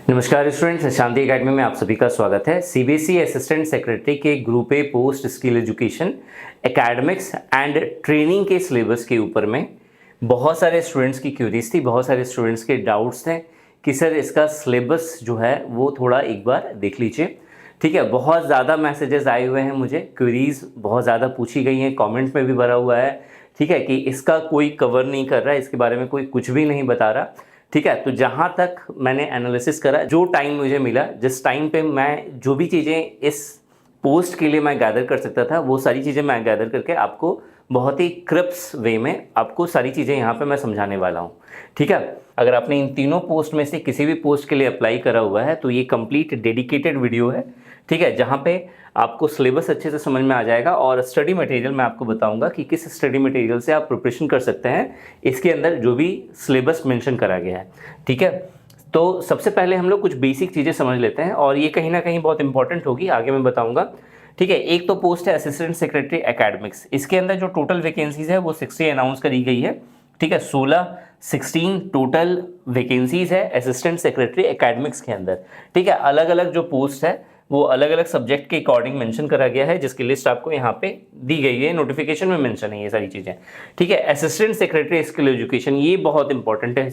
नमस्कार स्टूडेंट्स, शांति एकेडमी में आप सभी का स्वागत है। सीबीएसई असिस्टेंट सेक्रेटरी के group A post skill education academics and training के सिलेबस के ऊपर में बहुत सारे स्टूडेंट्स की क्यूरीज थी, बहुत सारे स्टूडेंट्स के डाउट्स थे कि सर इसका सिलेबस जो है वो थोड़ा एक बार देख लीजिए। ठीक है, बहुत ज़्यादा मैसेजेस आए हुए हैं, मुझे क्यूरीज बहुत ज़्यादा पूछी गई हैं, कमेंट में भी भरा हुआ है। ठीक है कि इसका कोई कवर नहीं कर रहा है, इसके बारे में कोई कुछ भी नहीं बता रहा। ठीक है, तो जहाँ तक मैंने एनालिसिस करा, जो टाइम मुझे मिला, जिस टाइम पे मैं जो भी चीज़ें इस पोस्ट के लिए मैं गैदर कर सकता था, वो सारी चीज़ें मैं गैदर करके आपको बहुत ही क्रिप्स वे में आपको सारी चीज़ें यहाँ पे मैं समझाने वाला हूँ। ठीक है, अगर आपने इन तीनों पोस्ट में से किसी भी पोस्ट के लिए अप्लाई करा हुआ है तो ये कंप्लीट डेडिकेटेड वीडियो है। ठीक है, जहाँ पे आपको सिलेबस अच्छे से समझ में आ जाएगा और स्टडी मटेरियल मैं आपको बताऊंगा कि किस स्टडी मटेरियल से आप प्रिपरेशन कर सकते हैं, इसके अंदर जो भी सिलेबस मेंशन करा गया है। ठीक है, तो सबसे पहले हम लोग कुछ बेसिक चीज़ें समझ लेते हैं और ये कहीं ना कहीं बहुत इंपॉर्टेंट होगी, आगे मैं बताऊंगा। ठीक है, एक तो पोस्ट है असिस्टेंट सेक्रेटरी एकेडमिक्स। इसके अंदर जो टोटल वैकेंसीज है वो 60 अनाउंस करी गई है। ठीक है, 16 टोटल वैकेंसीज है असिस्टेंट सेक्रेटरी एकेडमिक्स के अंदर। ठीक है, अलग अलग जो पोस्ट है वो अलग अलग सब्जेक्ट के अकॉर्डिंग मेंशन करा गया है, जिसकी लिस्ट आपको यहाँ पे दी गई है, नोटिफिकेशन में मेंशन है ये सारी चीज़ें। ठीक है, असिस्टेंट सेक्रेटरी स्किल एजुकेशन, ये बहुत इंपॉर्टेंट है,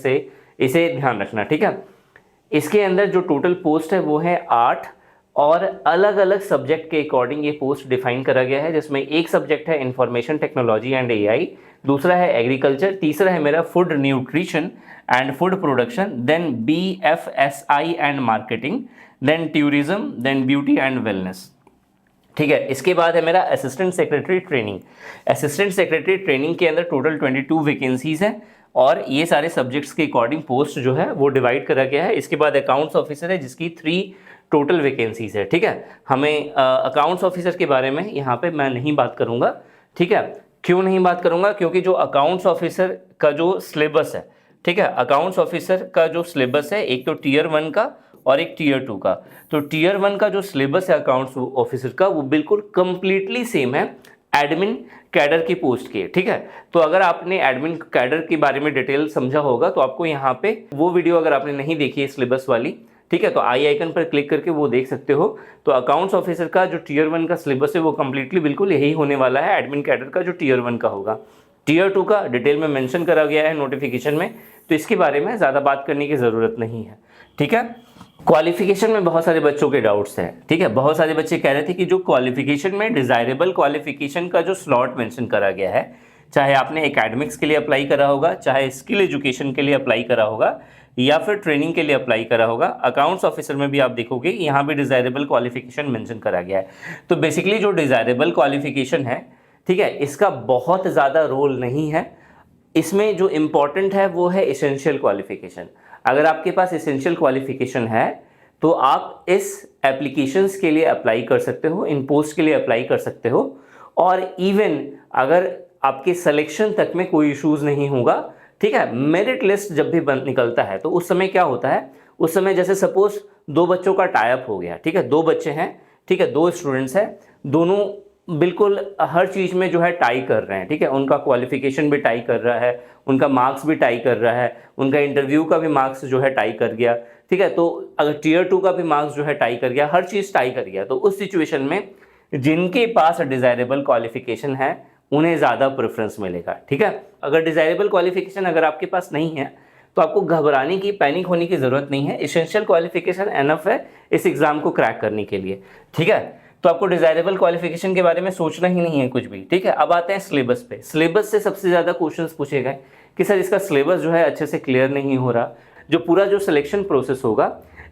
इसे ध्यान रखना। ठीक है, इसके अंदर जो टोटल पोस्ट है वो है 8 और अलग अलग सब्जेक्ट के अकॉर्डिंग ये पोस्ट डिफाइन करा गया है, जिसमें एक सब्जेक्ट है इंफॉर्मेशन टेक्नोलॉजी एंड एआई, दूसरा है एग्रीकल्चर, तीसरा है मेरा food nutrition and food production, then BFSI and marketing, then tourism, then beauty and wellness. ठीक है, इसके बाद है मेरा assistant secretary training. Assistant secretary training के अंदर टोटल 22 वैकेंसीज हैं और ये सारे सब्जेक्ट्स के अकॉर्डिंग पोस्ट जो है वो डिवाइड करा गया है। इसके बाद अकाउंट्स ऑफिसर है जिसकी 3 टोटल वैकेंसीज है। ठीक है, हमें अकाउंट्स ऑफिसर के बारे में यहाँ पे मैं नहीं बात करूँगा। ठीक है, क्यों नहीं बात करूँगा? क्योंकि जो अकाउंट्स ऑफिसर का जो सिलेबस है, ठीक है, अकाउंट्स ऑफिसर का जो सिलेबस है, एक तो टीयर 1 का और एक टीयर 2 का। तो टीयर 1 का जो सिलेबस है अकाउंट्स ऑफिसर का वो बिल्कुल कंप्लीटली सेम है एडमिन कैडर की पोस्ट के। ठीक है, तो अगर आपने एडमिन कैडर के बारे में डिटेल समझा होगा तो आपको यहाँ पे वो वीडियो अगर आपने नहीं देखी है सिलेबस वाली, ठीक है, तो आई आइकन पर क्लिक करके वो देख सकते हो। तो अकाउंट्स ऑफिसर का जो टीयर 1 का सिलेबस है वो कंप्लीटली बिल्कुल यही होने वाला है एडमिन कैडर का जो टीयर 1 का होगा। टीयर 2 का डिटेल में मेंशन करा गया है नोटिफिकेशन में, तो इसके बारे में ज़्यादा बात करने की ज़रूरत नहीं है। ठीक है, क्वालिफिकेशन में बहुत सारे बच्चों के डाउट्स हैं। ठीक है, बहुत सारे बच्चे कह रहे थे कि जो क्वालिफिकेशन में डिज़ायरेबल क्वालिफिकेशन का जो स्लॉट मेंशन करा गया है, चाहे आपने एकेडमिक्स के लिए अप्लाई करा होगा, चाहे स्किल एजुकेशन के लिए अप्लाई करा होगा या फिर ट्रेनिंग के लिए अप्लाई करा होगा, अकाउंट्स ऑफिसर में भी आप देखोगे यहाँ भी डिज़ायरेबल क्वालिफिकेशन मेंशन करा गया है। तो बेसिकली जो डिज़ायरेबल क्वालिफिकेशन है, ठीक है, इसका बहुत ज़्यादा रोल नहीं है। इसमें जो इम्पॉर्टेंट है वो है एसेंशियल क्वालिफिकेशन। अगर आपके पास एसेंशियल क्वालिफिकेशन है तो आप इस एप्लीकेशंस के लिए अप्लाई कर सकते हो, इन पोस्ट के लिए अप्लाई कर सकते हो। और इवन अगर आपके सिलेक्शन तक में कोई इश्यूज़ नहीं होगा, ठीक है, मेरिट लिस्ट जब भी निकलता है तो उस समय क्या होता है, उस समय जैसे सपोज 2 बच्चों का टाइप हो गया, ठीक है, 2 बच्चे हैं, ठीक है, 2 स्टूडेंट्स हैं, दोनों बिल्कुल हर चीज़ में जो है टाई कर रहे हैं। ठीक है, उनका क्वालिफिकेशन भी टाई कर रहा है, उनका मार्क्स भी टाई कर रहा है, उनका इंटरव्यू का भी मार्क्स जो है टाई कर गया। ठीक है, तो अगर टीयर 2 का भी मार्क्स जो है टाई कर गया, हर चीज़ टाई कर गया, तो उस सिचुएशन में जिनके पास डिज़ायरेबल क्वालिफिकेशन है उन्हें ज़्यादा प्रेफरेंस मिलेगा। ठीक है, अगर डिज़ायरेबल क्वालिफिकेशन अगर आपके पास नहीं है तो आपको घबराने की, पैनिक होने की ज़रूरत नहीं है। एसेंशियल क्वालिफिकेशन एनफ है इस एग्ज़ाम को क्रैक करने के लिए। ठीक है, तो आपको डिज़ायरेबल क्वालिफिकेशन के बारे में सोचना ही नहीं है कुछ भी। ठीक है, अब आते हैं सिलेबस पे। सिलेबस से सबसे ज़्यादा क्वेश्चंस पूछे गए कि सर इसका सिलेबस जो है अच्छे से क्लियर नहीं हो रहा। जो पूरा जो सिलेक्शन प्रोसेस होगा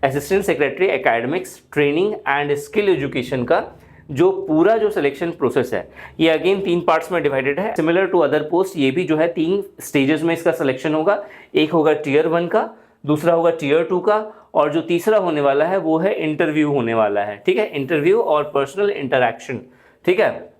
assistant secretary academics training and skill education का, जो पूरा जो सिलेक्शन प्रोसेस है ये अगेन 3 पार्ट्स में डिवाइडेड है। सिमिलर टू अदर पोस्ट ये भी जो है 3 स्टेजेस में इसका सिलेक्शन होगा। एक होगा टीयर 1 का, दूसरा होगा टीयर 2 का, और जो तीसरा होने वाला है वो है इंटरव्यू होने वाला है। ठीक है, इंटरव्यू और पर्सनल इंटरैक्शन। ठीक है,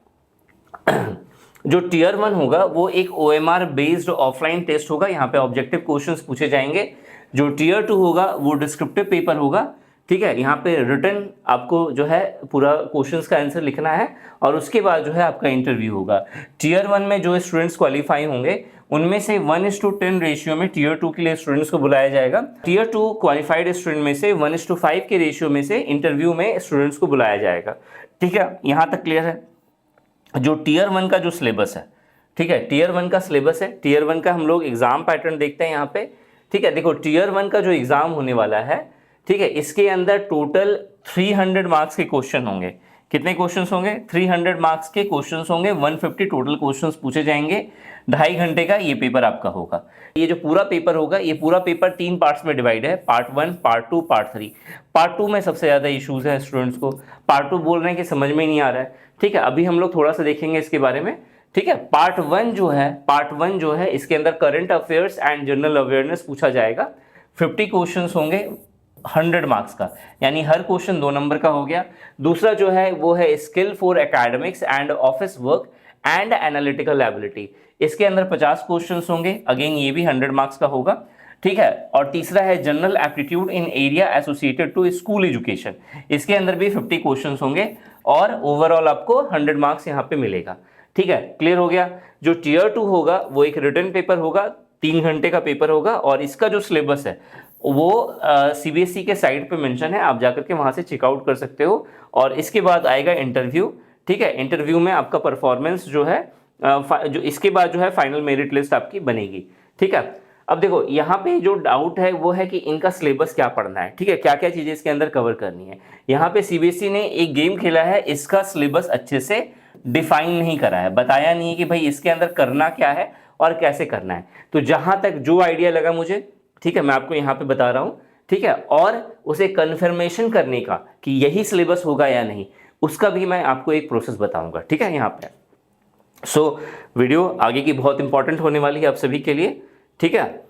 जो टीयर 1 होगा वो एक OMR बेस्ड ऑफलाइन टेस्ट होगा, यहाँ पे ऑब्जेक्टिव क्वेश्चंस पूछे जाएंगे। जो टीयर 2 होगा वो डिस्क्रिप्टिव पेपर होगा। ठीक है, यहाँ पे रिटन आपको जो है पूरा क्वेश्चंस का आंसर लिखना है और उसके बाद जो है आपका इंटरव्यू होगा। टीयर 1 में जो स्टूडेंट्स क्वालिफाई होंगे उनमें से 1:10 रेशियो में टीयर 2 के लिए स्टूडेंट्स को बुलाया जाएगा। टीयर 2 क्वालिफाइड स्टूडेंट में से 1:5 के रेशियो में से इंटरव्यू में स्टूडेंट्स को बुलाया जाएगा। ठीक है, यहाँ तक क्लियर है। जो टीयर 1 का जो सिलेबस है, ठीक है, टीयर 1 का सिलेबस है, टीयर 1 का हम लोग एग्जाम पैटर्न देखते हैं यहाँ पे। ठीक है, देखो टीयर 1 का जो एग्जाम होने वाला है, ठीक है, इसके अंदर टोटल 300 मार्क्स के क्वेश्चन होंगे। कितने क्वेश्चंस होंगे? 300 मार्क्स के क्वेश्चंस होंगे। 150 टोटल क्वेश्चंस पूछे जाएंगे। 2.5 घंटे का ये पेपर आपका होगा। ये जो पूरा पेपर होगा, ये पूरा पेपर 3 पार्ट्स में डिवाइड है, पार्ट 1, पार्ट 2, पार्ट 3। पार्ट 2 में सबसे ज़्यादा इश्यूज है स्टूडेंट्स को। पार्ट 2 बोल रहे हैं कि समझ में नहीं आ रहा है। ठीक है, अभी हम लोग थोड़ा सा देखेंगे इसके बारे में। ठीक है, पार्ट 1 जो है इसके अंदर current affairs and general awareness पूछा जाएगा। 50 क्वेश्चंस होंगे 100 मार्क्स का, यानी हर क्वेश्चन 2 नंबर का हो गया। दूसरा जो है वो है skill for academics and office work and analytical ability. इसके अंदर 50 क्वेश्चंस होंगे, अगेन ये भी 100 मार्क्स का होगा। ठीक है, और तीसरा है general aptitude in area associated to school education. इसके अंदर भी 50 क्वेश्चंस होंगे और ओवरऑल आपको 100 मार्क्स यहाँ पे मिलेगा। ठीक है, क्लियर हो गया। जो टीयर 2 होगा वो एक रिटन पेपर होगा, 3 घंटे का पेपर होगा, और इसका जो सिलेबस है वो सीबीएसई के साइट पे मेंशन है, आप जाकर के वहाँ से चेकआउट कर सकते हो। और इसके बाद आएगा इंटरव्यू। ठीक है, इंटरव्यू में आपका परफॉर्मेंस जो है जो इसके बाद जो है फाइनल मेरिट लिस्ट आपकी बनेगी। ठीक है, अब देखो यहाँ पे जो डाउट है वो है कि इनका सिलेबस क्या पढ़ना है। ठीक है, क्या क्या चीज़ें इसके अंदर कवर करनी है। यहाँ पे सीबीएसई ने एक गेम खेला है, इसका सिलेबस अच्छे से डिफाइन नहीं करा है, बताया नहीं है कि भाई इसके अंदर करना क्या है और कैसे करना है। तो जहाँ तक जो आइडिया लगा मुझे, ठीक है, मैं आपको यहाँ पे बता रहा हूँ। ठीक है, और उसे कन्फर्मेशन करने का कि यही सिलेबस होगा या नहीं, उसका भी मैं आपको एक प्रोसेस बताऊंगा। ठीक है, यहाँ पे वीडियो आगे की बहुत इंपॉर्टेंट होने वाली है आप सभी के लिए। ठीक है,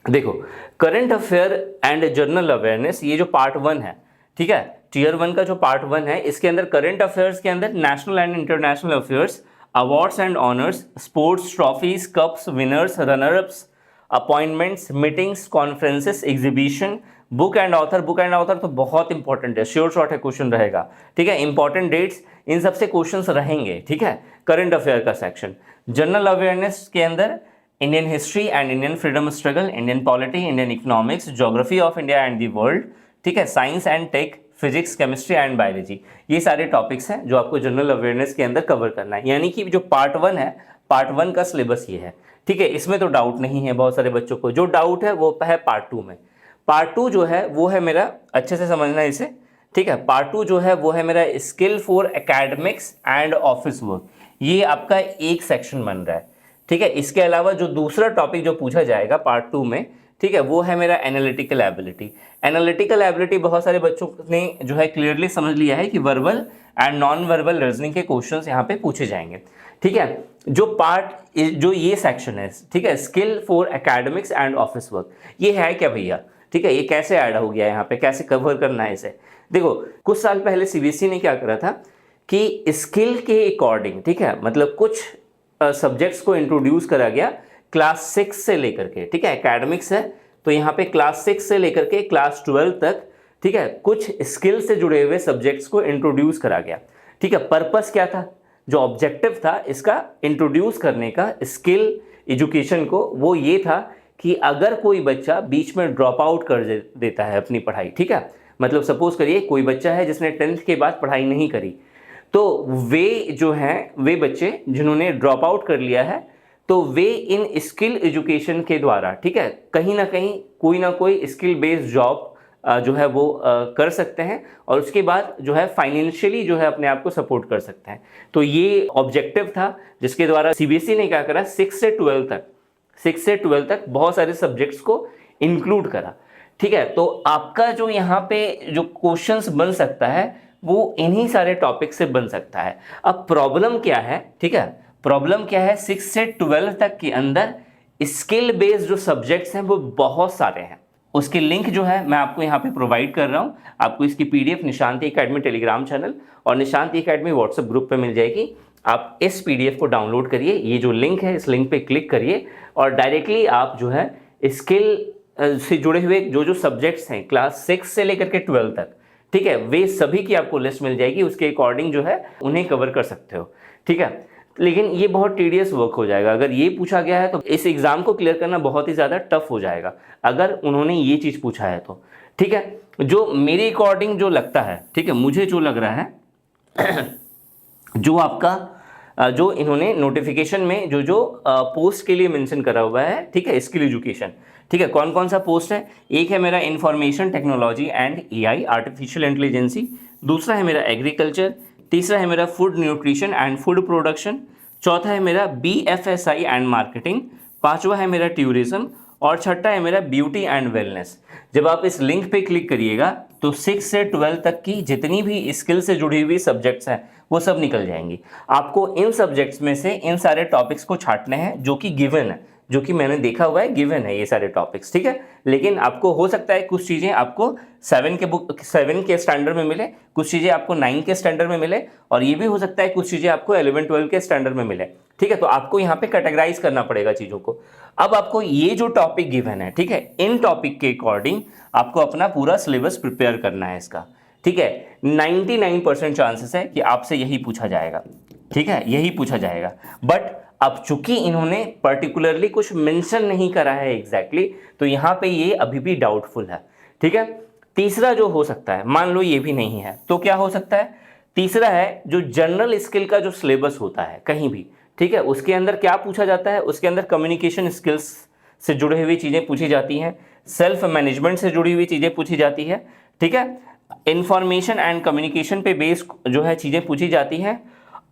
देखो current affair and general awareness, ये जो पार्ट 1 है, ठीक है, टीयर 1 का जो पार्ट 1 है, इसके अंदर करंट अफेयर्स के अंदर national and international affairs, awards and honours, sports trophies, cups, winners, runner ups, appointments, meetings, conferences, exhibition, book and author तो बहुत इंपॉर्टेंट है, श्योर शॉर्ट है क्वेश्चन रहेगा। ठीक है, इंपॉर्टेंट डेट्स, इन सबसे क्वेश्चंस रहेंगे। ठीक है, करंट अफेयर का सेक्शन। जनरल अवेयरनेस के अंदर Indian history and Indian freedom struggle, Indian polity, Indian economics, geography of India and the world. ठीक है, science and tech, physics, chemistry and biology, ये सारे टॉपिक्स हैं जो आपको जनरल अवेयरनेस के अंदर कवर करना है। यानी कि जो पार्ट 1 है, पार्ट 1 का सिलेबस ये है। ठीक है, इसमें तो डाउट नहीं है बहुत सारे बच्चों को। जो डाउट है वो है पार्ट 2 में। पार्ट 2 जो है वो है मेरा, अच्छे से समझना इसे। ठीक है, पार्ट 2 जो है वो है मेरा skill for academics and office work. ये आपका एक सेक्शन बन रहा है। ठीक है, इसके अलावा जो दूसरा टॉपिक जो पूछा जाएगा पार्ट 2 में, ठीक है, वो है मेरा एनालिटिकल एबिलिटी। एनालिटिकल एबिलिटी बहुत सारे बच्चों ने जो है क्लियरली समझ लिया है कि verbal and non verbal reasoning के क्वेश्चंस यहाँ पे पूछे जाएंगे। ठीक है, जो ये सेक्शन है, ठीक है, skill for academics and office work, ये है क्या भैया? ठीक है, ये कैसे ऐड हो गया यहाँ पे, कैसे कवर करना है इसे? देखो कुछ साल पहले सीबीएसई ने क्या करा था कि स्किल के अकॉर्डिंग, ठीक है, मतलब कुछ सब्जेक्ट्स को इंट्रोड्यूस करा गया क्लास 6 से लेकर के। ठीक है, एकेडमिक्स है तो यहाँ पे क्लास 6 से लेकर के क्लास 12 तक, ठीक है, कुछ स्किल से जुड़े हुए सब्जेक्ट्स को इंट्रोड्यूस करा गया। ठीक है, पर्पस क्या था, जो ऑब्जेक्टिव था इसका इंट्रोड्यूस करने का स्किल एजुकेशन को, वो ये था कि अगर कोई बच्चा बीच में ड्रॉप आउट कर देता है अपनी पढ़ाई, ठीक है, मतलब सपोज करिए कोई बच्चा है जिसने 10th के बाद पढ़ाई नहीं करी, तो वे जो हैं, वे बच्चे जिन्होंने ड्रॉप आउट कर लिया है, तो वे इन स्किल एजुकेशन के द्वारा, ठीक है, कहीं ना कहीं कोई ना कोई स्किल बेस्ड जॉब जो है वो कर सकते हैं और उसके बाद जो है फाइनेंशियली जो है अपने आप को सपोर्ट कर सकते हैं। तो ये ऑब्जेक्टिव था जिसके द्वारा सीबीएसई ने क्या करा, 6 से 12 तक बहुत सारे सब्जेक्ट्स को इंक्लूड करा। ठीक है, तो आपका जो यहाँ पे जो क्वेश्चंस बन सकता है वो इन्हीं सारे टॉपिक से बन सकता है। अब प्रॉब्लम क्या है, ठीक है, प्रॉब्लम क्या है, 6 से 12 तक के अंदर स्किल बेस्ड जो सब्जेक्ट्स हैं वो बहुत सारे हैं। उसकी लिंक जो है मैं आपको यहाँ पे प्रोवाइड कर रहा हूँ। आपको इसकी पीडीएफ निशांति एकेडमी टेलीग्राम चैनल और निशांति एकेडमी व्हाट्सएप ग्रुप पे मिल जाएगी। आप इस पीडीएफ को डाउनलोड करिए, ये जो लिंक है इस लिंक पे क्लिक करिए और डायरेक्टली आप जो है स्किल से जुड़े हुए जो सब्जेक्ट्स हैं क्लास 6 से लेकर के 12 तक, ठीक है, वे सभी की आपको लिस्ट मिल जाएगी। उसके अकॉर्डिंग जो है उन्हें कवर कर सकते हो। ठीक है, लेकिन ये बहुत टीडियस वर्क हो जाएगा। अगर ये पूछा गया है तो इस एग्ज़ाम को क्लियर करना बहुत ही ज़्यादा टफ हो जाएगा अगर उन्होंने ये चीज़ पूछा है तो। ठीक है, जो मेरे अकॉर्डिंग जो लगता है, ठीक है, मुझे जो लग रहा है जो आपका जो इन्होंने नोटिफिकेशन में जो पोस्ट के लिए मेंशन करा हुआ है, ठीक है, स्किल एजुकेशन, ठीक है, कौन कौन सा पोस्ट है? एक है मेरा information technology and AI artificial intelligence, दूसरा है मेरा एग्रीकल्चर, तीसरा है मेरा food nutrition and food production, चौथा है मेरा बीएफएसआई एंड मार्केटिंग, पांचवा है मेरा टूरिज्म और छठा है मेरा ब्यूटी एंड वेलनेस। जब आप इस लिंक पे क्लिक करिएगा तो 6 से 12 तक की जितनी भी स्किल से जुड़ी हुई सब्जेक्ट्स हैं वो सब निकल जाएंगी। आपको इन सब्जेक्ट्स में से इन सारे टॉपिक्स को छांटने हैं जो कि गिवन है, जो कि मैंने देखा हुआ है, गिवन है ये सारे टॉपिक्स, ठीक है। लेकिन आपको हो सकता है कुछ चीज़ें आपको 7 के स्टैंडर्ड में मिले, कुछ चीज़ें आपको 9 के स्टैंडर्ड में मिले, और ये भी हो सकता है कुछ चीज़ें आपको 11-12 के स्टैंडर्ड में मिले, ठीक है। तो आपको यहाँ पे कैटेगराइज करना पड़ेगा चीज़ों को। अब आपको ये जो टॉपिक गिवन है, ठीक है, इन टॉपिक के अकॉर्डिंग आपको अपना पूरा सिलेबस प्रिपेयर करना है इसका, ठीक है। 99% चांसेस है कि आपसे यही पूछा जाएगा, ठीक है, यही पूछा जाएगा। बट अब चूंकि इन्होंने पर्टिकुलरली कुछ मेंशन नहीं करा है एग्जैक्टली, तो यहाँ पे ये अभी भी डाउटफुल है, ठीक है। तीसरा जो हो सकता है, मान लो ये भी नहीं है तो क्या हो सकता है? तीसरा है जो जनरल स्किल का जो सिलेबस होता है कहीं भी, ठीक है, उसके अंदर क्या पूछा जाता है? उसके अंदर कम्युनिकेशन स्किल्स से जुड़ी हुई चीज़ें पूछी जाती हैं, सेल्फ मैनेजमेंट से जुड़ी हुई चीज़ें पूछी जाती है, ठीक है, इंफॉर्मेशन एंड कम्युनिकेशन पे बेस जो है चीज़ें पूछी जाती हैं,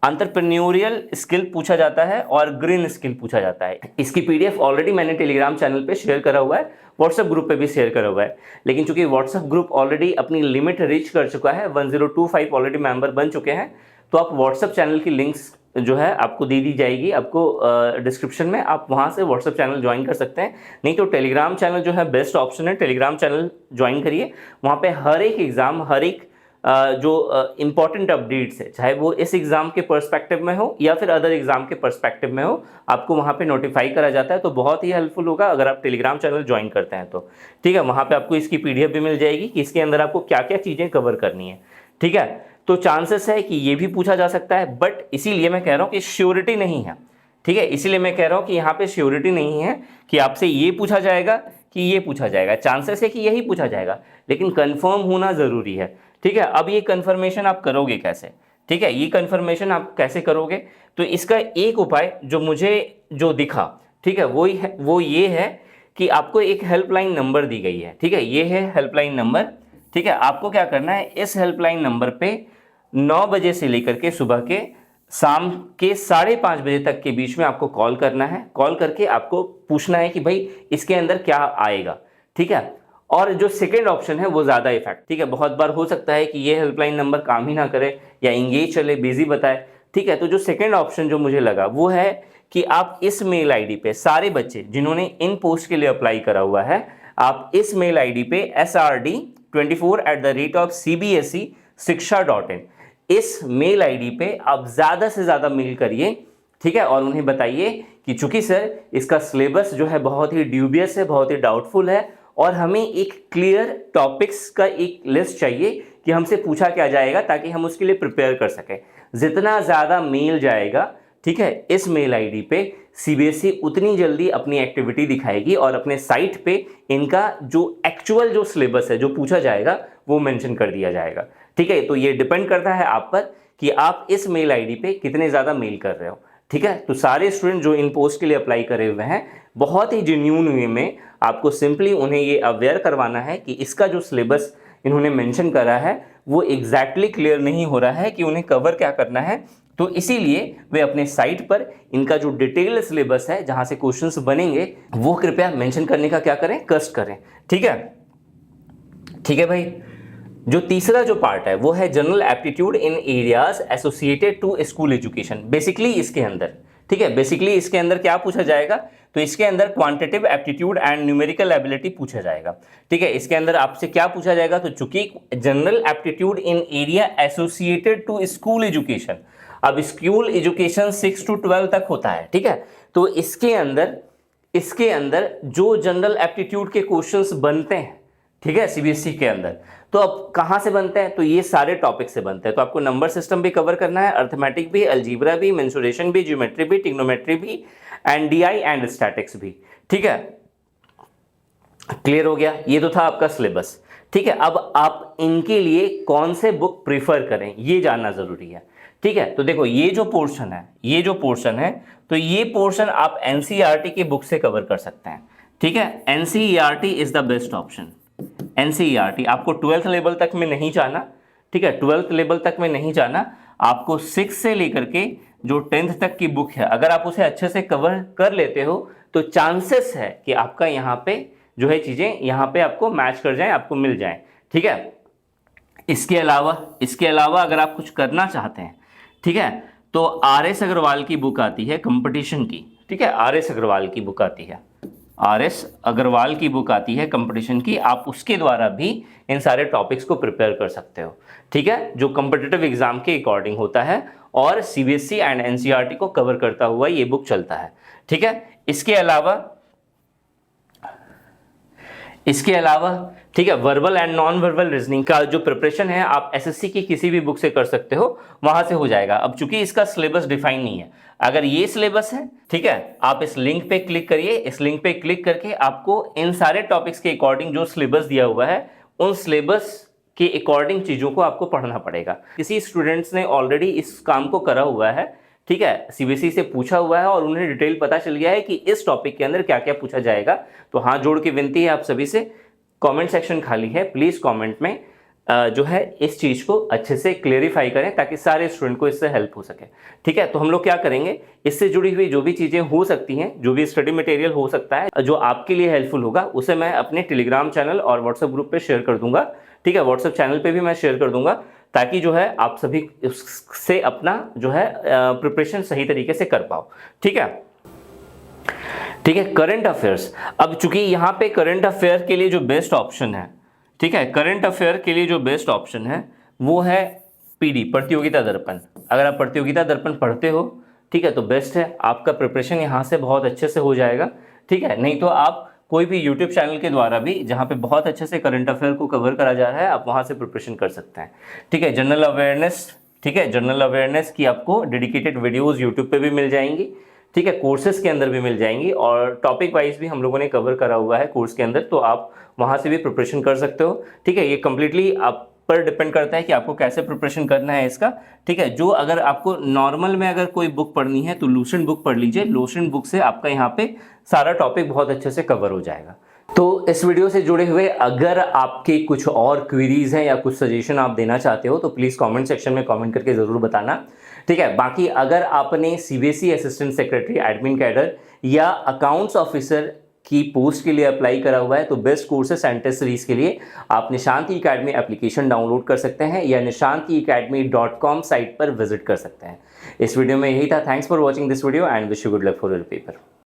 एंटरप्रेन्योरियल स्किल पूछा जाता है और ग्रीन स्किल पूछा जाता है। इसकी पीडीएफ ऑलरेडी मैंने टेलीग्राम चैनल पे शेयर करा हुआ है, व्हाट्सएप ग्रुप पे भी शेयर करा हुआ है, लेकिन चूंकि व्हाट्सएप ग्रुप ऑलरेडी अपनी लिमिट रीच कर चुका है, 1025 ऑलरेडी मेंबर बन चुके हैं, तो आप व्हाट्सएप चैनल की लिंक्स जो है आपको दे दी जाएगी, आपको डिस्क्रिप्शन में, आप वहाँ से व्हाट्सएप चैनल ज्वाइन कर सकते हैं। नहीं तो टेलीग्राम चैनल जो है बेस्ट ऑप्शन है, टेलीग्राम चैनल ज्वाइन करिए। वहाँ पे हर एक एग्ज़ाम, हर एक जो इम्पॉर्टेंट अपडेट्स है, चाहे वो इस एग्ज़ाम के पर्सपेक्टिव में हो या फिर अदर एग्ज़ाम के पर्सपेक्टिव में हो, आपको वहाँ पे नोटिफाई करा जाता है। तो बहुत ही हेल्पफुल होगा अगर आप टेलीग्राम चैनल ज्वाइन करते हैं तो, ठीक है। वहाँ पे आपको इसकी पीडीएफ भी मिल जाएगी कि इसके अंदर आपको क्या क्या चीज़ें कवर करनी है, ठीक है। तो चांसेस है कि ये भी पूछा जा सकता है, बट इसीलिए मैं कह रहा हूँ कि श्योरिटी नहीं है, ठीक है। इसीलिए मैं कह रहा हूँ कि यहाँ पे श्योरिटी नहीं है कि आपसे ये पूछा जाएगा कि ये पूछा जाएगा। चांसेस है कि यही पूछा जाएगा, लेकिन कंफर्म होना ज़रूरी है, ठीक है। अब ये कंफर्मेशन आप करोगे कैसे, ठीक है, ये कंफर्मेशन आप कैसे करोगे? तो इसका एक उपाय जो मुझे जो दिखा, ठीक है, वो ये है कि आपको एक हेल्पलाइन नंबर दी गई है, ठीक है, ये है हेल्पलाइन नंबर, ठीक है। आपको क्या करना है, इस हेल्पलाइन नंबर पे 9 बजे से लेकर के सुबह के शाम के 5:30 बजे तक के बीच में आपको कॉल करना है। कॉल करके आपको पूछना है कि भाई इसके अंदर क्या आएगा, ठीक है। और जो सेकेंड ऑप्शन है वो ज़्यादा इफेक्ट, ठीक है। बहुत बार हो सकता है कि ये हेल्पलाइन नंबर काम ही ना करे या इंगेज चले, बिजी बताए, ठीक है। तो जो सेकेंड ऑप्शन जो मुझे लगा वो है कि आप इस मेल आईडी पे, सारे बच्चे जिन्होंने इन पोस्ट के लिए अप्लाई करा हुआ है, आप इस मेल आईडी पे srd24@cbsesiksha.in इस मेल आईडी पे आप ज़्यादा से ज़्यादा मेल करिए, ठीक है। और उन्हें बताइए कि चूंकि सर इसका सिलेबस जो है बहुत ही ड्यूबियस है, बहुत ही डाउटफुल है, और हमें एक क्लियर टॉपिक्स का एक लिस्ट चाहिए कि हमसे पूछा क्या जाएगा, ताकि हम उसके लिए प्रिपेयर कर सकें। जितना ज़्यादा मेल जाएगा, ठीक है, इस मेल आईडी पे सीबीएसई उतनी जल्दी अपनी एक्टिविटी दिखाएगी और अपने साइट पे इनका जो एक्चुअल जो सिलेबस है जो पूछा जाएगा वो मेंशन कर दिया जाएगा, ठीक है। तो ये डिपेंड करता है आप पर कि आप इस मेल आईडी पे कितने ज़्यादा मेल कर रहे हो, ठीक है। तो सारे स्टूडेंट जो इन पोस्ट के लिए अप्लाई करे हुए हैं, बहुत ही जेन्युइन वे में आपको सिंपली उन्हें ये अवेयर करवाना है कि इसका जो सिलेबस इन्होंने मेंशन करा है वो एग्जैक्टली क्लियर नहीं हो रहा है कि उन्हें कवर क्या करना है। तो इसीलिए वे अपने साइट पर इनका जो डिटेल सिलेबस है जहां से क्वेश्चंस बनेंगे वो कृपया मेंशन करने का क्या करें, कष्ट करें, ठीक है। ठीक है भाई, जो तीसरा जो पार्ट है वो है general aptitude in areas associated to school education. Basically इसके अंदर, ठीक है, बेसिकली इसके अंदर क्या पूछा जाएगा, तो इसके अंदर quantitative aptitude and numerical ability पूछा जाएगा, ठीक है। इसके अंदर आपसे क्या पूछा जाएगा, तो चूंकि general aptitude in area associated to school education, अब स्कूल एजुकेशन 6 to 12 तक होता है, ठीक है। तो इसके अंदर जो जनरल एप्टीट्यूड के क्वेश्चंस बनते हैं, ठीक है, सीबीएसई के अंदर। तो अब कहाँ से बनते हैं, तो ये सारे टॉपिक से बनते हैं। तो आपको नंबर सिस्टम भी कवर करना है, अर्थमेटिक भी, अलजीब्रा भी, मेंसुरेशन भी, ज्योमेट्री भी, ट्रिग्नोमेट्री भी, एनडीआई एंड स्टैटिक्स भी। ठीक है, क्लियर हो गया, ये तो था आपका सिलेबस। ठीक है, अब आप इनके लिए कौन से बुक प्रीफर करें ये जानना जरूरी है। ठीक है, तो देखो ये जो पोर्शन है, तो ये पोर्शन आप एनसीईआरटी की बुक से कवर कर सकते हैं। ठीक है, NCERT is the best option. NCERT आपको 12th लेवल तक में नहीं जाना। ठीक है, 12th लेवल तक में नहीं जाना, आपको 6 से लेकर के जो 10th तक की बुक है, अगर आप उसे अच्छे से कवर कर लेते हो तो चांसेस है कि आपका यहाँ पे जो है चीजें यहाँ पे आपको मैच कर जाएं, आपको मिल जाएं। ठीक है, इसके अलावा अगर आप कुछ करना चाहते हैं, ठीक है, तो आरएस अग्रवाल की बुक आती है कंपटीशन की। ठीक है, आरएस अग्रवाल की बुक आती है कंपटीशन की, आप उसके द्वारा भी इन सारे टॉपिक्स को प्रिपेयर कर सकते हो। ठीक है, जो कॉम्पिटिटिव एग्जाम के अकॉर्डिंग होता है और सीबीएसई एंड एनसीईआरटी को कवर करता हुआ ये बुक चलता है। ठीक है, इसके अलावा ठीक है, verbal and non verbal reasoning का जो प्रिपरेशन है आप एसएससी की किसी भी बुक से कर सकते हो, वहां से हो जाएगा। अब चूंकि इसका सिलेबस डिफाइन नहीं है, अगर ये सिलेबस है, ठीक है, आप इस लिंक पे क्लिक करिए। इस लिंक पे क्लिक करके आपको इन सारे टॉपिक्स के अकॉर्डिंग जो सिलेबस दिया हुआ है, उन सिलेबस के अकॉर्डिंग चीजों को आपको पढ़ना पड़ेगा। किसी स्टूडेंट्स ने ऑलरेडी इस काम को करा हुआ है, ठीक है, सीबीएसई से पूछा हुआ है और उन्हें डिटेल पता चल गया है कि इस टॉपिक के अंदर क्या क्या पूछा जाएगा। तो हाथ जोड़ के विनती है आप सभी से, कमेंट सेक्शन खाली है, प्लीज कमेंट में जो है इस चीज को अच्छे से क्लेरिफाई करें ताकि सारे स्टूडेंट को इससे हेल्प हो सके। ठीक है, तो हम लोग क्या करेंगे, इससे जुड़ी हुई जो भी चीजें हो सकती हैं, जो भी स्टडी मटेरियल हो सकता है जो आपके लिए हेल्पफुल होगा, उसे मैं अपने टेलीग्राम चैनल और व्हाट्सएप ग्रुप पे शेयर कर दूंगा। ठीक है, व्हाट्सएप चैनल पे भी मैं शेयर कर दूंगा ताकि जो है आप सभी उससे अपना जो है प्रिपरेशन सही तरीके से कर पाओ। ठीक है, करंट अफेयर्स। अब चूंकि यहाँ पे करंट अफेयर के लिए जो बेस्ट ऑप्शन है, ठीक है, करंट अफेयर के लिए जो बेस्ट ऑप्शन है वो है पीडी, प्रतियोगिता दर्पण। अगर आप प्रतियोगिता दर्पण पढ़ते हो, ठीक है, तो बेस्ट है, आपका प्रिपरेशन यहाँ से बहुत अच्छे से हो जाएगा। ठीक है, नहीं तो आप कोई भी यूट्यूब चैनल के द्वारा भी जहाँ पे बहुत अच्छे से करंट अफेयर को कवर करा जा रहा है, आप वहाँ से प्रिपरेशन कर सकते हैं। ठीक है, जनरल अवेयरनेस, ठीक है, जनरल अवेयरनेस की आपको डेडिकेटेड वीडियोज़ यूट्यूब पे भी मिल जाएंगी। ठीक है, कोर्सेज के अंदर भी मिल जाएंगी और टॉपिक वाइज भी हम लोगों ने कवर करा हुआ है कोर्स के अंदर, तो आप वहाँ से भी प्रिपरेशन कर सकते हो। ठीक है, ये कम्प्लीटली आप पर डिपेंड करता है कि आपको कैसे प्रिपरेशन करना है इसका। ठीक है, जो अगर आपको नॉर्मल में अगर कोई बुक पढ़नी है तो लूसेंट बुक पढ़ लीजिए। लूसेंट बुक से आपका यहाँ पे सारा टॉपिक बहुत अच्छे से कवर हो जाएगा। तो इस वीडियो से जुड़े हुए अगर आपके कुछ और क्वेरीज हैं या कुछ सजेशन आप देना चाहते हो तो प्लीज़ कमेंट सेक्शन में कमेंट करके ज़रूर बताना। ठीक है, बाकी अगर आपने CBSE assistant secretary, admin cadre या अकाउंट्स ऑफिसर की पोस्ट के लिए अप्लाई करा हुआ है तो best courses and test series के लिए आप निशांत ई-अकेडमी एप्लीकेशन डाउनलोड कर सकते हैं या nishantiacademy.com साइट पर विजिट कर सकते हैं। इस वीडियो में यही था। Thanks for watching this video and wish you good luck for your paper.